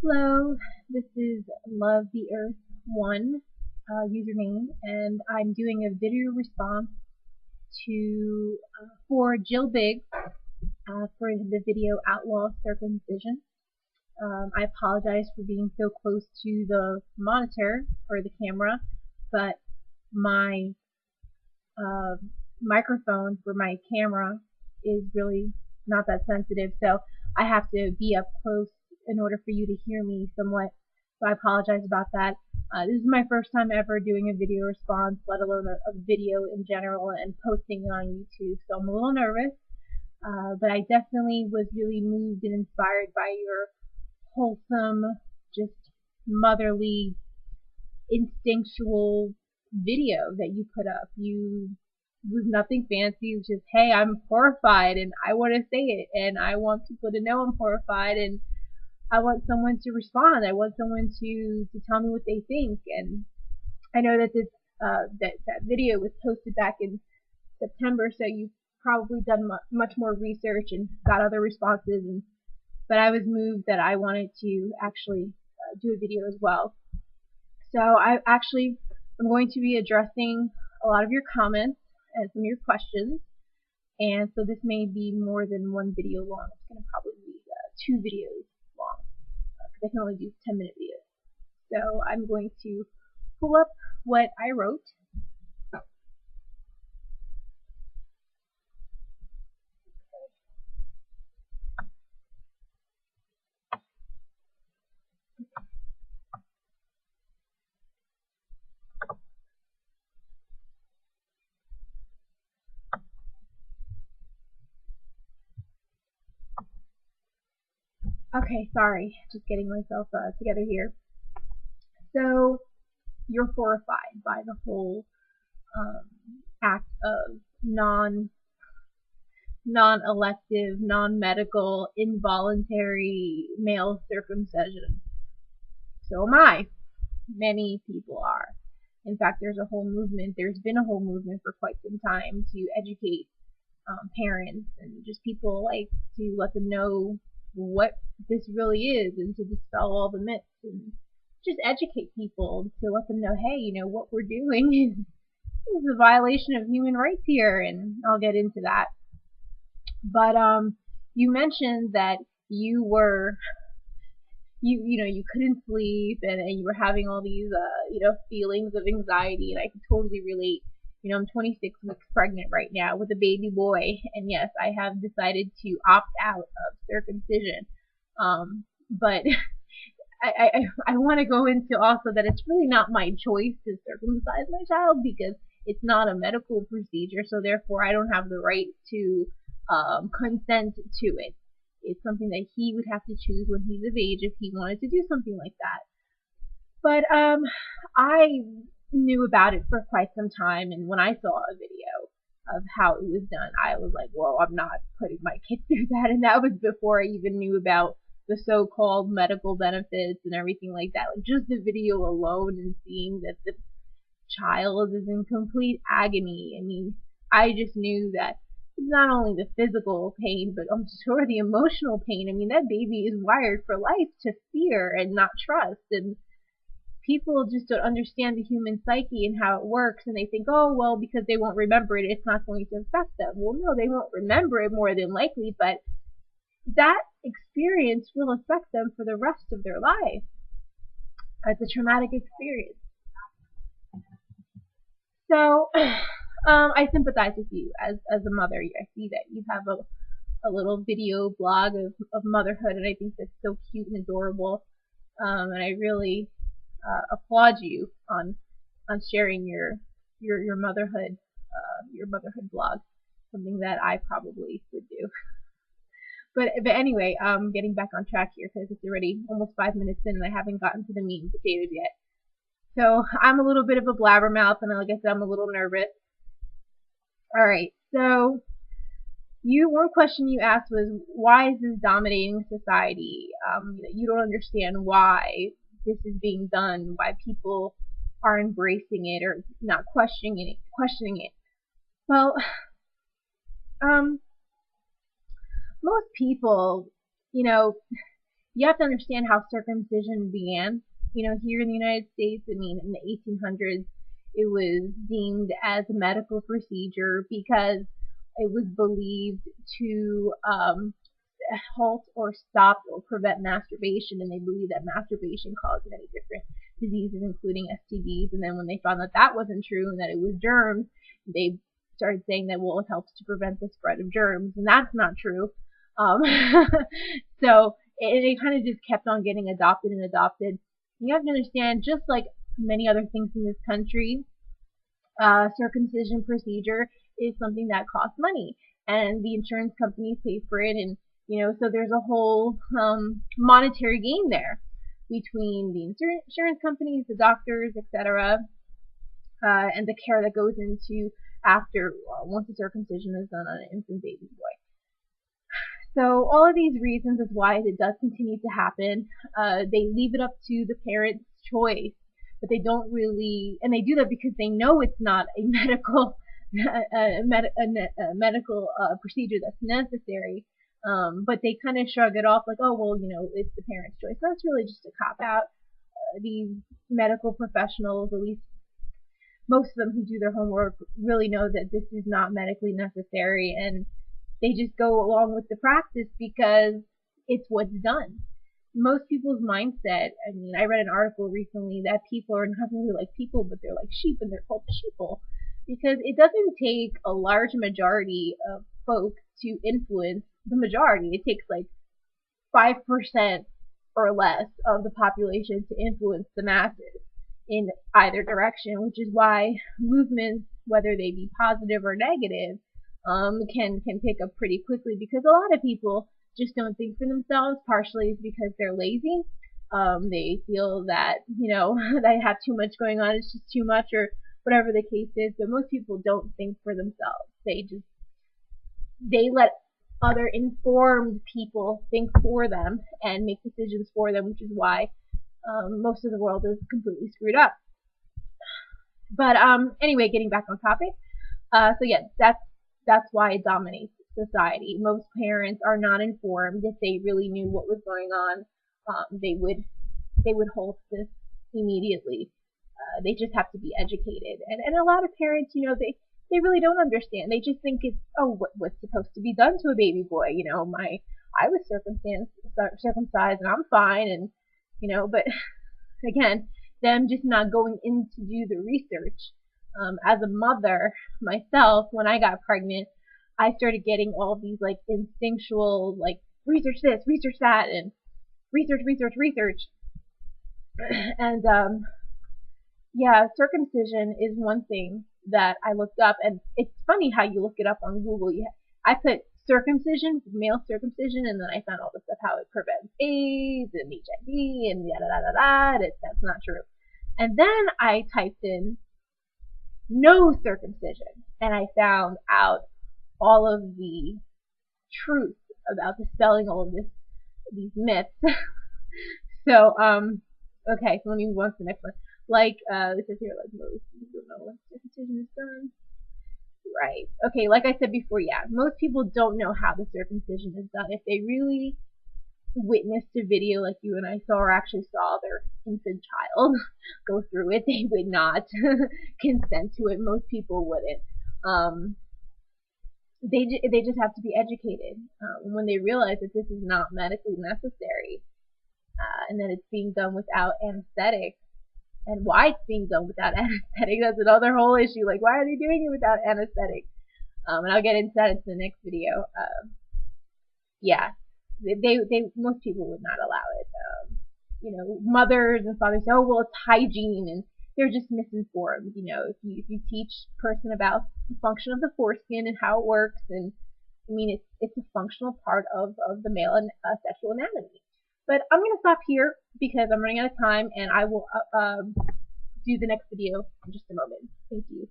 Hello, this is Love the Earth 1 username, and I'm doing a video response to for Jill Biggs for the video Outlaw Circumcision. I apologize for being so close to the monitor or the camera, but my uh, microphone for my camera is really not that sensitive, so I have to be up close in order for you to hear me somewhat. So I apologize about that. This is my first time ever doing a video response, let alone a video in general, and posting it on YouTube, so I'm a little nervous. But I definitely was really moved and inspired by your wholesome, just motherly, instinctual video that you put up. It was nothing fancy. It was just, hey, I'm horrified and I want to say it, and I want people to know I'm horrified, and I want someone to respond. I want someone to tell me what they think. And I know that this that video was posted back in September, so you've probably done much more research and got other responses. But I was moved that I wanted to actually do a video as well. So I'm going to be addressing a lot of your comments and some of your questions. And so this may be more than one video long. It's going to probably be 2 videos long because I can only do 10-minute videos. So I'm going to pull up what I wrote. Okay, sorry, just getting myself together here. So you're horrified by the whole act of non-elective, non-medical, involuntary male circumcision. So am I. Many people are. In fact, there's been a whole movement for quite some time to educate parents and just people, like, to let them know what this really is and to dispel all the myths and just educate people to let them know, hey, what we're doing is a violation of human rights here, and I'll get into that. But you mentioned that you couldn't sleep, and you were having all these feelings of anxiety, and I can totally relate. I'm 26 weeks pregnant right now with a baby boy, and yes, I have decided to opt out of circumcision. But I want to go into also that it's really not my choice to circumcise my child, because it's not a medical procedure, so therefore I don't have the right to consent to it. It's something that he would have to choose when he's of age if he wanted to do something like that. But I knew about it for quite some time, and when I saw a video of how it was done, I was like, whoa, I'm not putting my kid through that. And that was before I even knew about the so-called medical benefits and everything like that. Like, just the video alone and seeing that the child is in complete agony. I mean, I just knew that it's not only the physical pain, but I'm sure the emotional pain. I mean, that baby is wired for life to fear and not trust, and people just don't understand the human psyche and how it works, and they think, oh, well, because they won't remember it, it's not going to affect them. Well, no, they won't remember it more than likely, but that experience will affect them for the rest of their life. It's a traumatic experience. So, I sympathize with you as a mother. I see that you have a little video blog of motherhood, and I think that's so cute and adorable. And I really applaud you on sharing your motherhood blog, something that I probably would do. But anyway, getting back on track here, because it's already almost 5 minutes in and I haven't gotten to the meat and potatoes yet. So I'm a little bit of a blabbermouth, and like I said, I'm a little nervous. All right, so one question you asked was, why is this dominating society? You don't understand why this is being done, why people are embracing it or not questioning it. Well, most people, you have to understand how circumcision began. Here in the United States, I mean, in the 1800s, it was deemed as a medical procedure because it was believed to halt or stop or prevent masturbation, and they believed that masturbation caused many different diseases, including STDs. And then when they found that that wasn't true and that it was germs, they started saying that, well, it helps to prevent the spread of germs, and that's not true. Um, so it kind of just kept on getting adopted and adopted. You have to understand, just like many other things in this country, circumcision procedure is something that costs money, and the insurance companies pay for it, and so there's a whole monetary gain there between the insurance companies, the doctors, etc., and the care that goes into after once the circumcision is done on an infant baby boy. So all of these reasons is why it does continue to happen. They leave it up to the parent's choice, but they don't really, and they do that because they know it's not a medical medical procedure that's necessary. But they kind of shrug it off like, oh, well, it's the parent's choice. That's really just a cop out. These medical professionals, at least most of them who do their homework, really know that this is not medically necessary, and they just go along with the practice because it's what's done. Most people's mindset, I mean, I read an article recently that people are not really like people, but they're like sheep, and they're called sheeple because it doesn't take a large majority of folks to influence the majority. It takes like 5% or less of the population to influence the masses in either direction, which is why movements, whether they be positive or negative, can pick up pretty quickly, because a lot of people just don't think for themselves. Partially it's because they're lazy. They feel that, they have too much going on, it's just too much, or whatever the case is, but most people don't think for themselves. They let other informed people think for them and make decisions for them, which is why most of the world is completely screwed up. But anyway, getting back on topic. So yeah, that's why it dominates society. Most parents are not informed. If they really knew what was going on, they would halt this immediately. They just have to be educated, and a lot of parents, they really don't understand. They just think it's, oh, what's supposed to be done to a baby boy? I was circumcised and I'm fine, and but again, them just not going in to do the research. As a mother myself, when I got pregnant, I started getting all these like instinctual, like, research this, research that, and research, and yeah, circumcision is one thing that I looked up, and it's funny how you look it up on Google. I put circumcision, male circumcision, and then I found all the stuff how it prevents AIDS and HIV and yada da da da. That's not true. And then I typed in no circumcision, and I found out all of the truth about dispelling all of these myths. So okay, so let me move on to the next one. Like it says here, like, most people don't know when circumcision is done. Right. Okay, like I said before, yeah, most people don't know how the circumcision is done. If they really witnessed a video like you and I saw, or actually saw their infant child go through it, they would not consent to it. Most people wouldn't. They just have to be educated. When they realize that this is not medically necessary, and that it's being done without anesthetic, and why it's being done without anesthetic, that's another whole issue. Like, why are they doing it without anesthetic? And I'll get into that in the next video. Yeah, they most people would not allow it. Mothers and fathers say, oh, well, it's hygiene, and they're just misinformed. If you teach a person about the function of the foreskin and how it works, and I mean, it's a functional part of the male and sexual anatomy. But I'm going to stop here because I'm running out of time, and I will do the next video in just a moment. Thank you.